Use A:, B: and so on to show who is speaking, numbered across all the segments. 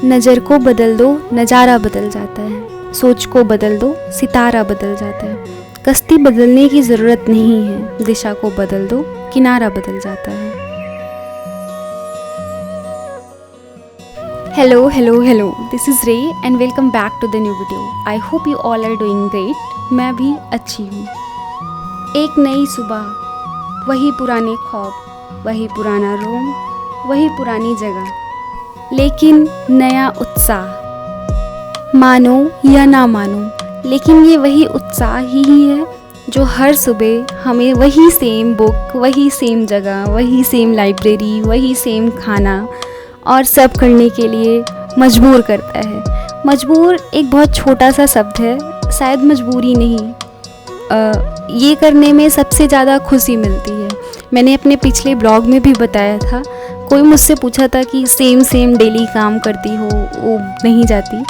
A: नज़र को बदल दो नज़ारा बदल जाता है, सोच को बदल दो सितारा बदल जाता है। कश्ती बदलने की ज़रूरत नहीं है, दिशा को बदल दो किनारा बदल जाता है। Hello hello hello, this is Ray and welcome back to the new video. I hope you all are doing great. मैं भी अच्छी हूँ। एक नई सुबह, वही पुराने ख्वाब, वही पुराना रूम, वही पुरानी जगह, लेकिन नया उत्साह। मानो या ना मानो, लेकिन ये वही उत्साह ही है जो हर सुबह हमें वही सेम बुक, वही सेम जगह, वही सेम लाइब्रेरी, वही सेम खाना और सब करने के लिए मजबूर करता है। मजबूर एक बहुत छोटा सा शब्द है, शायद मजबूरी नहीं। ये करने में सबसे ज़्यादा खुशी मिलती है। मैंने अपने पिछले ब्लॉग में भी बताया था, कोई मुझसे पूछा था कि सेम डेली काम करती हो, वो नहीं जाती।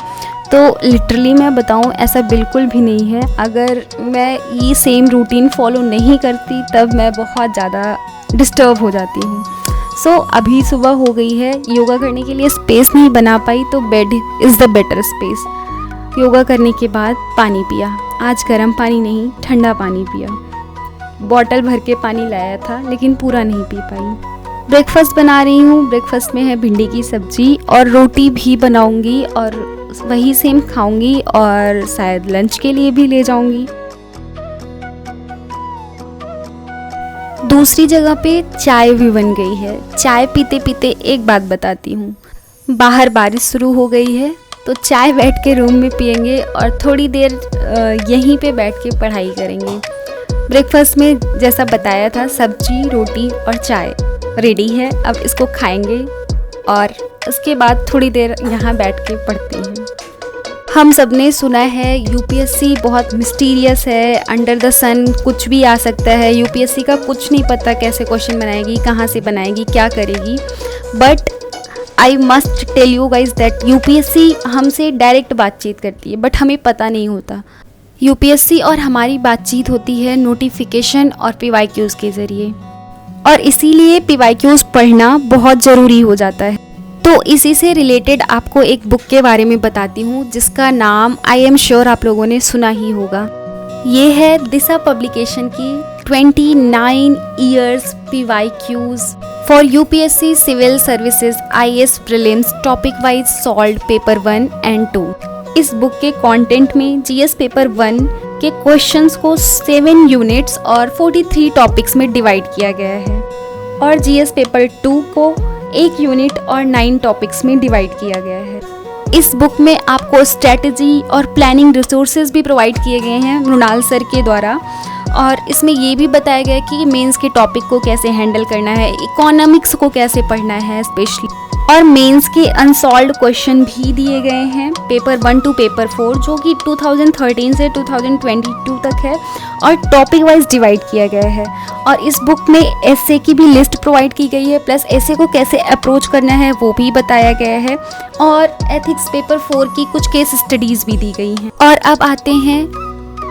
A: तो लिटरली मैं बताऊं, ऐसा बिल्कुल भी नहीं है। अगर मैं ये सेम रूटीन फॉलो नहीं करती तब मैं बहुत ज़्यादा डिस्टर्ब हो जाती हूँ। सो अभी सुबह हो गई है, योगा करने के लिए स्पेस नहीं बना पाई तो bed is the better space. Yoga करने के बाद पानी पिया, आज गर्म पानी नहीं ठंडा पानी पिया। बॉटल भर के पानी लाया था लेकिन पूरा नहीं पी पाई। ब्रेकफास्ट बना रही हूँ। ब्रेकफास्ट में है भिंडी की सब्जी और रोटी भी बनाऊंगी और वही सेम खाऊंगी और शायद लंच के लिए भी ले जाऊंगी। दूसरी जगह पे चाय भी बन गई है। चाय पीते पीते एक बात बताती हूँ, बाहर बारिश शुरू हो गई है तो चाय बैठ के रूम में पियेंगे और थोड़ी देर यहीं पे बैठ के पढ़ाई करेंगे। ब्रेकफास्ट में जैसा बताया था, सब्जी रोटी और चाय रेडी है। अब इसको खाएंगे और उसके बाद थोड़ी देर यहाँ बैठ के पढ़ते हैं। हम सब ने सुना है यूपीएससी बहुत मिस्टीरियस है, अंडर द सन कुछ भी आ सकता है। यूपीएससी का कुछ नहीं पता कैसे क्वेश्चन बनाएगी, कहाँ से बनाएगी, क्या करेगी। But I must tell you guys that UPSC हमसे डायरेक्ट बातचीत करती है, बट हमें पता नहीं होता। यूपीएससी और हमारी बातचीत होती है नोटिफिकेशन और पीवाईक्यूज़ के ज़रिए, और इसीलिए पीवाईक्यूज़ पढ़ना बहुत ज़रूरी हो जाता है। तो इसी से रिलेटेड आपको एक बुक के बारे में बताती हूँ जिसका नाम आई एम श्योर आप लोगों ने सुना ही होगा। ये है दिशा पब्लिकेशन की 29 years PYQs for UPSC civil services IAS prelims topic wise solved paper 1 and 2। इस बुक के कंटेंट में जीएस पेपर 1 के क्वेश्चंस को 7 यूनिट्स और 43 टॉपिक्स में डिवाइड किया गया है और जीएस पेपर 2 को 1 यूनिट और 9 टॉपिक्स में डिवाइड किया गया है। इस बुक में आपको स्ट्रेटजी और प्लानिंग रिसोर्सेज भी प्रोवाइड किए गए हैं मृणाल सर के द्वारा, और इसमें ये भी बताया गया है कि मेंस के टॉपिक को कैसे हैंडल करना है, इकोनॉमिक्स को कैसे पढ़ना है स्पेशली, और मेंस के अनसॉल्व्ड क्वेश्चन भी दिए गए हैं पेपर 1 to पेपर 4 जो कि 2013 से 2022 तक है और टॉपिक वाइज डिवाइड किया गया है। और इस बुक में एसे की भी लिस्ट प्रोवाइड की गई है, प्लस एसे को कैसे अप्रोच करना है वो भी बताया गया है, और एथिक्स पेपर 4 की कुछ केस स्टडीज़ भी दी गई हैं। और अब आते हैं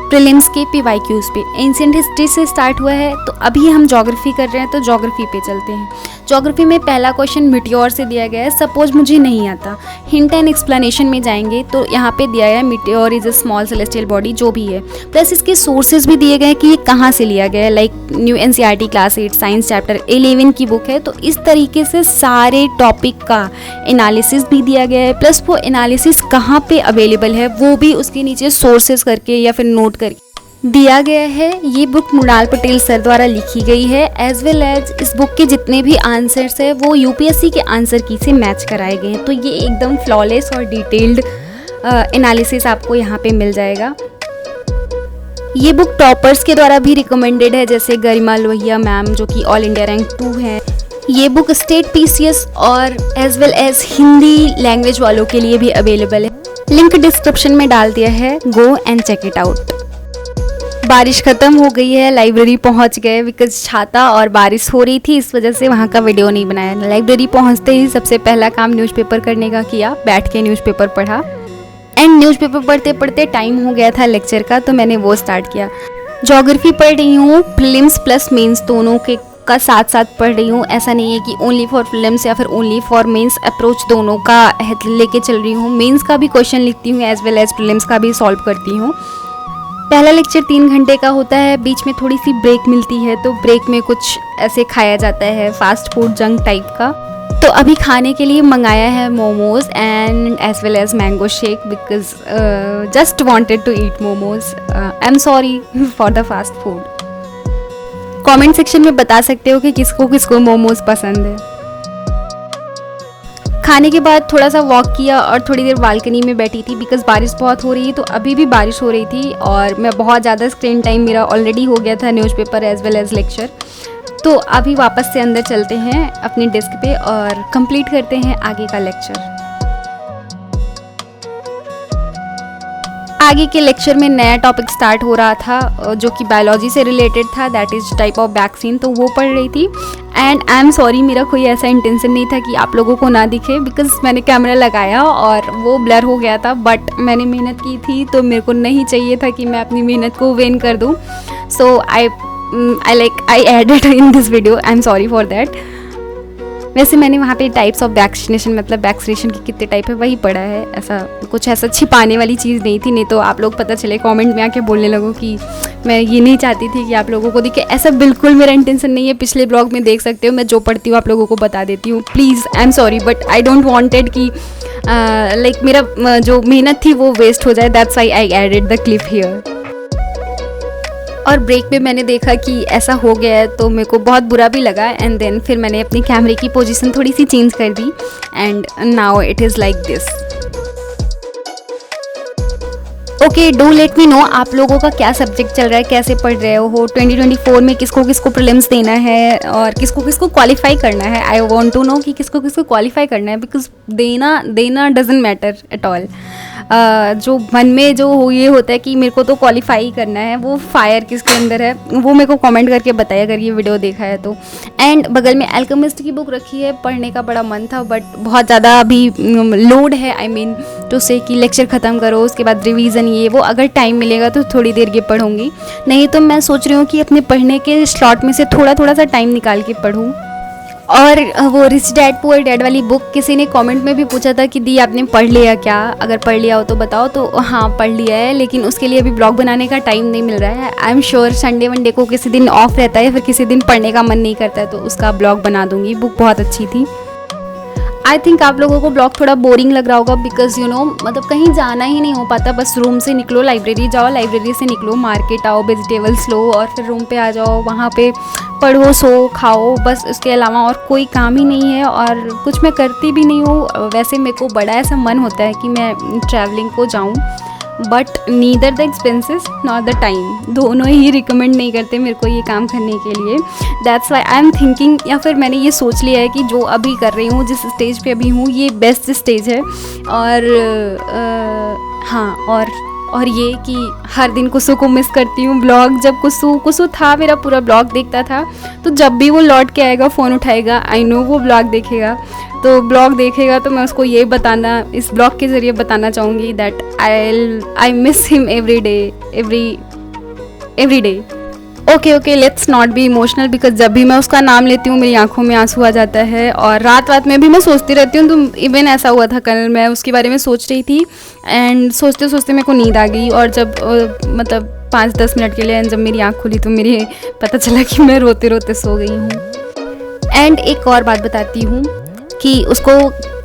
A: प्रीलिम्स के पीवाईक्यूज़ पे। एंशिएंट हिस्ट्री से स्टार्ट हुआ है तो अभी हम ज्योग्राफी कर रहे हैं तो ज्योग्राफी पे चलते हैं। ज्योग्राफी में पहला क्वेश्चन मिटियोर से दिया गया है। सपोज मुझे नहीं आता, हिंट एंड एक्सप्लेनेशन में जाएंगे तो यहाँ पे दिया है Meteor is a small celestial body, जो भी है, प्लस इसके सोर्सेज भी दिए गए हैं कि ये कहाँ से लिया गया है। Like new NCERT class 8 science chapter 11 की बुक है, तो इस तरीके से सारे टॉपिक का एनालिसिस भी दिया गया है, प्लस वो एनालिसिस कहाँ पे अवेलेबल है वो भी उसके नीचे सोर्सेज करके या फिर नोट करके दिया गया है। ये बुक मृणाल पटेल सर द्वारा लिखी गई है, एज वेल एज इस बुक के जितने भी आंसर्स है वो यूपीएससी के आंसर की से मैच कराए गए हैं। तो ये एकदम फ्लॉलेस और डिटेल्ड एनालिसिस आपको यहाँ पे मिल जाएगा। ये बुक टॉपर्स के द्वारा भी रिकमेंडेड है, जैसे गरिमा लोहिया मैम जो कि ऑल इंडिया रैंक 2 है। ये बुक स्टेट पीसीएस और as well as Hindi language वालों के लिए भी अवेलेबल है। लिंक डिस्क्रिप्शन में डाल दिया है, go and check it out. बारिश ख़त्म हो गई है, लाइब्रेरी पहुंच गए बिकॉज छाता और बारिश हो रही थी, इस वजह से वहां का वीडियो नहीं बनाया। लाइब्रेरी पहुंचते ही सबसे पहला काम न्यूज़पेपर करने का किया, बैठ के न्यूज़पेपर पढ़ा एंड न्यूज़पेपर पढ़ते पढ़ते टाइम हो गया था लेक्चर का तो मैंने वो स्टार्ट किया। ज्योग्राफी पढ़ रही हूँ, प्रीलिम्स प्लस मेंस दोनों के का साथ साथ पढ़ रही हूँ। ऐसा नहीं है कि ओनली फॉर फिल्म्स या फिर ओनली फॉर मेंस, अप्रोच दोनों का लेके चल रही हूँ। मेंस का भी क्वेश्चन लिखती हूँ एज वेल एज प्रीलिम्स का भी सॉल्व करती हूँ। पहला लेक्चर 3 घंटे का होता है, बीच में थोड़ी सी ब्रेक मिलती है, तो ब्रेक में कुछ ऐसे खाया जाता है फास्ट फूड जंक टाइप का। तो अभी खाने के लिए मंगाया है momos and as well as mango shake because just wanted to eat momos. I am sorry for the fast food. Comment section में बता सकते हो कि किसको किसको मोमोज पसंद है। खाने के बाद थोड़ा सा वॉक किया और थोड़ी देर बालकनी में बैठी थी बिकॉज़ बारिश बहुत हो रही है, तो अभी भी बारिश हो रही थी और मैं बहुत ज़्यादा स्क्रीन टाइम मेरा ऑलरेडी हो गया था newspaper as well as lecture. तो अभी वापस से अंदर चलते हैं अपने डेस्क पे और कंप्लीट करते हैं आगे का लेक्चर। आगे के लेक्चर में नया टॉपिक स्टार्ट हो रहा था जो कि बायोलॉजी से रिलेटेड था, that is type of vaccine, तो वो पढ़ रही थी। एंड आई एम सॉरी, मेरा कोई ऐसा इंटेंशन नहीं था कि आप लोगों को ना दिखे बिकॉज मैंने कैमरा लगाया और वो ब्लर हो गया था, बट मैंने मेहनत की थी तो मेरे को नहीं चाहिए था कि मैं अपनी मेहनत को वेन कर दूँ। So I added in this video, I am sorry for that. वैसे मैंने वहाँ पे टाइप्स ऑफ वैक्सीनेशन, मतलब वैक्सीनेशन के कितने टाइप है वही पढ़ा है, ऐसा कुछ ऐसा छिपाने वाली चीज़ नहीं थी, नहीं तो आप लोग पता चले कमेंट में आके बोलने लगो कि मैं ये नहीं चाहती थी कि आप लोगों को दिखे। ऐसा बिल्कुल मेरा इंटेंशन नहीं है। पिछले ब्लॉग में देख सकते हो मैं जो पढ़ती हूँ आप लोगों को बता देती हूँ। Please I am sorry but I don't wanted कि लाइक मेरा जो मेहनत थी वो वेस्ट हो जाए, that's why I added the clip here. और ब्रेक में मैंने देखा कि ऐसा हो गया है तो मेरे को बहुत बुरा भी लगा एंड देन फिर मैंने अपनी कैमरे की पोजीशन थोड़ी सी चेंज कर दी and now it is like this. Okay, do let me know आप लोगों का क्या सब्जेक्ट चल रहा है, कैसे पढ़ रहे हो 2024 में, किसको किसको प्रीलिम्स देना है और किसको किसको क्वालिफाई करना है। आई वांट टू नो कि किसको किसको क्वालिफाई करना है बिकॉज देना डजंट मैटर एट ऑल। जो मन में जो ये होता है कि मेरे को तो क्वालिफाई करना है, वो फायर किसके अंदर है वो मेरे को कमेंट करके बताइए अगर ये वीडियो देखा है तो। एंड बगल में अल्केमिस्ट की बुक रखी है, पढ़ने का बड़ा मन था बट बहुत ज़्यादा अभी लोड है, आई मीन टू से कि लेक्चर ख़त्म करो उसके बाद रिवीजन ये वो, अगर टाइम मिलेगा तो थोड़ी देर ये पढ़ूंगी, नहीं तो मैं सोच रही हूँ कि अपने पढ़ने के स्लॉट में से थोड़ा थोड़ा सा टाइम निकाल के पढूं। और वो रिच डैड पुअर डैड वाली बुक किसी ने कमेंट में भी पूछा था कि दी आपने पढ़ लिया क्या, अगर पढ़ लिया हो तो बताओ, तो हाँ पढ़ लिया है लेकिन उसके लिए अभी ब्लॉग बनाने का टाइम नहीं मिल रहा है। I am sure Sunday one day को किसी दिन ऑफ रहता है या फिर किसी दिन पढ़ने का मन नहीं करता है तो उसका ब्लॉग बना दूंगी। बुक बहुत अच्छी थी। आई थिंक आप लोगों को ब्लॉग थोड़ा बोरिंग लग रहा होगा बिकॉज यू नो मतलब कहीं जाना ही नहीं हो पाता, बस रूम से निकलो लाइब्रेरी जाओ, लाइब्रेरी से निकलो मार्केट आओ, वेजिटेबल्स लो और फिर रूम पे आ जाओ, वहाँ पे पढ़ो सो खाओ, बस इसके अलावा और कोई काम ही नहीं है और कुछ मैं करती भी नहीं हूँ। वैसे मेरे को बड़ा ऐसा मन होता है कि मैं ट्रैवलिंग को जाऊँ but neither the expenses not the time, दोनों ही रिकमेंड नहीं करते मेरे को ये काम करने के लिए। That's why I am thinking, या फिर मैंने ये सोच लिया है कि जो अभी कर रही हूँ, जिस स्टेज पे अभी हूँ, ये बेस्ट स्टेज है। और हाँ, और ये कि हर दिन कुसु को मिस करती हूँ। ब्लॉग जब कुसु था मेरा पूरा ब्लॉग देखता था, तो जब भी वो लौट के आएगा फ़ोन उठाएगा, आई नो वो ब्लॉग देखेगा, तो ब्लॉग देखेगा तो मैं उसको ये बताना, इस ब्लॉग के ज़रिए बताना चाहूँगी that I miss him every day. Okay let's not be emotional because जब भी मैं उसका नाम लेती हूँ मेरी आंखों में आंसू आ जाता है और रात में भी मैं सोचती रहती हूँ। तो इवन ऐसा हुआ था कल, मैं उसके बारे में सोच रही थी एंड सोचते सोचते मेरे को नींद आ गई और जब मतलब 5-10 मिनट के लिए जब मेरी आँख खुली तो मेरे पता चला कि मैं रोते रोते सो गई हूँ। एंड एक और बात बताती हूँ कि उसको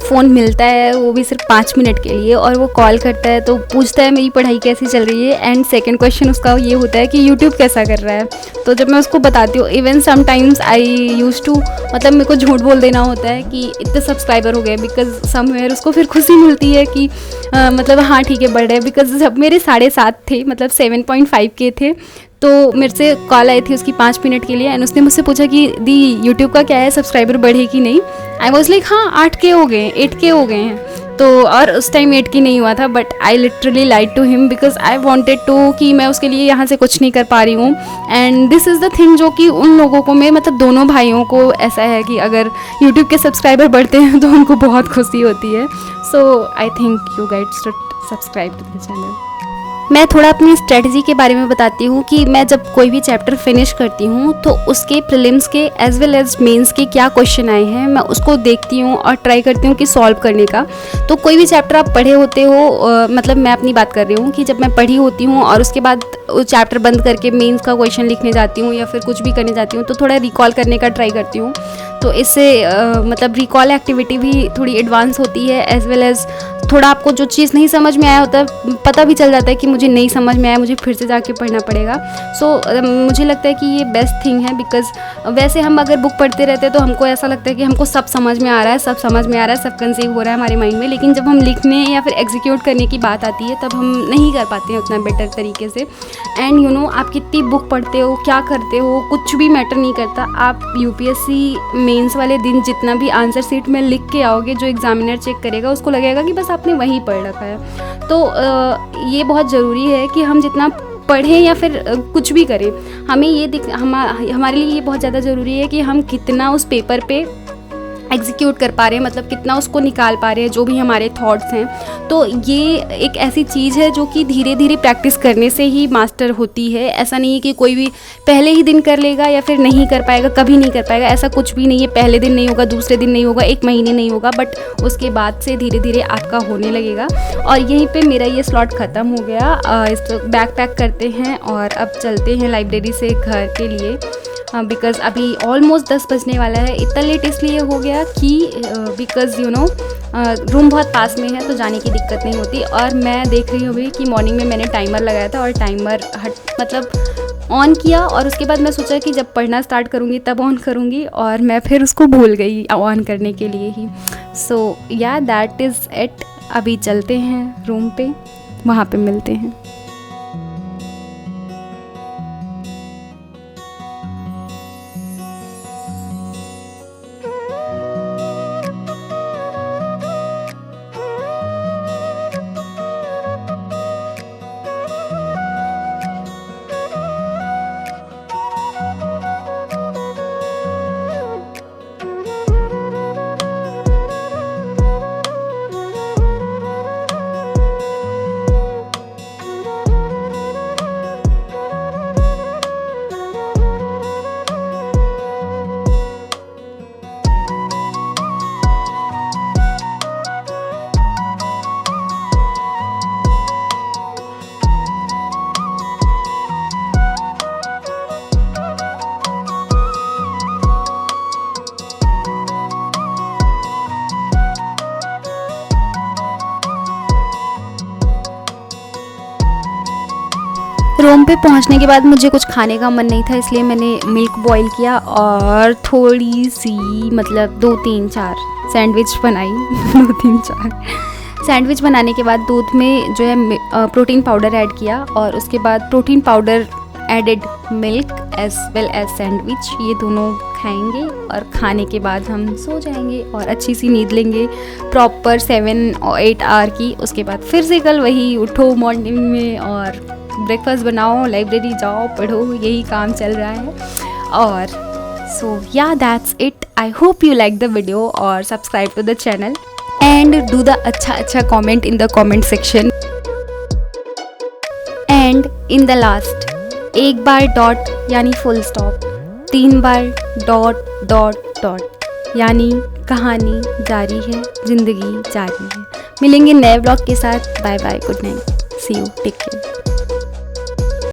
A: फ़ोन मिलता है वो भी सिर्फ 5 मिनट के लिए और वो कॉल करता है तो पूछता है मेरी पढ़ाई कैसी चल रही है एंड सेकंड क्वेश्चन उसका ये होता है कि यूट्यूब कैसा कर रहा है। तो जब मैं उसको बताती हूँ, even sometimes I use to, मतलब मेरे को झूठ बोल देना होता है कि इतने सब्सक्राइबर हो गए बिकॉज समवेयर उसको फिर खुशी मिलती है कि मतलब हाँ ठीक है बढ़ रहे हैं। बिकॉज जब मेरे 7.5 थे, मतलब 7.5 के थे, तो मेरे से कॉल आई थी उसकी 5 मिनट के लिए एंड उसने मुझसे पूछा कि दी यूट्यूब का क्या है, सब्सक्राइबर बढ़े कि नहीं। आई वॉज लाइक हाँ 8K हो गए, 8K हो गए हैं। तो और उस टाइम 8K नहीं हुआ था but I literally lied to him because I wanted to कि मैं उसके लिए यहाँ से कुछ नहीं कर पा रही हूँ। And this is the thing जो कि उन लोगों को में मतलब दोनों भाइयों को ऐसा है कि अगर यूट्यूब के सब्सक्राइबर बढ़ते हैं तो उनको बहुत खुशी होती है। So I think you guides should subscribe to the channel. मैं थोड़ा अपनी स्ट्रेटजी के बारे में बताती हूँ कि मैं जब कोई भी चैप्टर फिनिश करती हूँ तो उसके प्रीलिम्स के एज वेल एज मेंस के क्या क्वेश्चन आए हैं मैं उसको देखती हूँ और ट्राई करती हूँ कि सॉल्व करने का। तो कोई भी चैप्टर आप पढ़े होते हो, मतलब मैं अपनी बात कर रही हूँ कि जब मैं पढ़ी होती हूँ और उसके बाद वो चैप्टर बंद करके मेंस का क्वेश्चन लिखने जाती हूँ या फिर कुछ भी करने जाती हूँ तो थोड़ा रिकॉल करने का ट्राई करती हूँ। तो इससे मतलब रिकॉल एक्टिविटी भी थोड़ी एडवांस होती है, एज वेल एज़ थोड़ा आपको जो चीज़ नहीं समझ में आया होता है पता भी चल जाता है कि मुझे नहीं समझ में आया, मुझे फिर से जाके पढ़ना पड़ेगा। सो मुझे लगता है कि ये बेस्ट थिंग है, बिकॉज वैसे हम अगर बुक पढ़ते रहते हैं तो हमको ऐसा लगता है कि हमको सब समझ में आ रहा है, सब समझ में आ रहा है, सब कंसीव हो रहा है हमारे माइंड में, लेकिन जब हम लिखने या फिर एग्जीक्यूट करने की बात आती है तब हम नहीं कर पाते हैं उतना बेटर तरीके से। एंड यू नो, आप कितनी बुक पढ़ते हो, क्या करते हो, कुछ भी मैटर नहीं करता। आप यूपीएससी मेंस वाले दिन जितना भी आंसर शीट में लिख के आओगे, जो एग्जामिनर चेक करेगा उसको लगेगा कि बस आपने वही पढ़ रखा है। तो ये बहुत ज़रूरी है कि हम जितना पढ़ें या फिर कुछ भी करें, हमें ये हमारे लिए ये बहुत ज़्यादा ज़रूरी है कि हम कितना उस पेपर पे एग्जीक्यूट कर पा रहे हैं, मतलब कितना उसको निकाल पा रहे हैं, जो भी हमारे थॉट्स हैं। तो ये एक ऐसी चीज़ है जो कि धीरे धीरे प्रैक्टिस करने से ही मास्टर होती है। ऐसा नहीं है कि कोई भी पहले ही दिन कर लेगा या फिर नहीं कर पाएगा, कभी नहीं कर पाएगा, ऐसा कुछ भी नहीं है। पहले दिन नहीं होगा, दूसरे दिन नहीं होगा, एक महीने नहीं होगा, बट उसके बाद से धीरे धीरे आपका होने लगेगा। और यहीं पर मेरा ये स्लॉट ख़त्म हो गया। इस बैग पैक करते हैं और अब चलते हैं लाइब्रेरी से घर के लिए, बिकॉज़ अभी ऑलमोस्ट 10 बजने वाला है। इतना लेट इसलिए हो गया कि बिकॉज़ यू नो रूम बहुत पास में है तो जाने की दिक्कत नहीं होती। और मैं देख रही हूँ अभी कि मॉर्निंग में मैंने टाइमर लगाया था और टाइमर मतलब ऑन किया, और उसके बाद मैं सोचा कि जब पढ़ना स्टार्ट करूँगी तब ऑन करूँगी, और मैं फिर उसको भूल गई ऑन करने के लिए ही। सो या दैट इज़ इट। अभी चलते हैं रूम पे, वहाँ पे मिलते हैं। रूम पे पहुंचने के बाद मुझे कुछ खाने का मन नहीं था, इसलिए मैंने मिल्क बॉईल किया और थोड़ी सी मतलब 2-3-4 सैंडविच बनाई। 2-3-4 सैंडविच बनाने के बाद दूध में जो है प्रोटीन पाउडर ऐड किया, और उसके बाद protein powder added milk as well as sandwich, ये दोनों खाएंगे और खाने के बाद हम सो जाएंगे और अच्छी सी नींद लेंगे प्रॉपर 7 और 8 आवर की। उसके बाद फिर से कल वही उठो मॉर्निंग में और ब्रेकफास्ट बनाओ, लाइब्रेरी जाओ, पढ़ो, यही काम चल रहा है। और so yeah that's it. I hope you like the video और subscribe to the channel and do the अच्छा comment in the comment section. And in the last एक बार डॉट यानी फुल स्टॉप, 3 बार डॉट डॉट डॉट यानी कहानी जारी है, जिंदगी जारी है। मिलेंगे नए ब्लॉग के साथ। Bye bye, good night, see you, take care.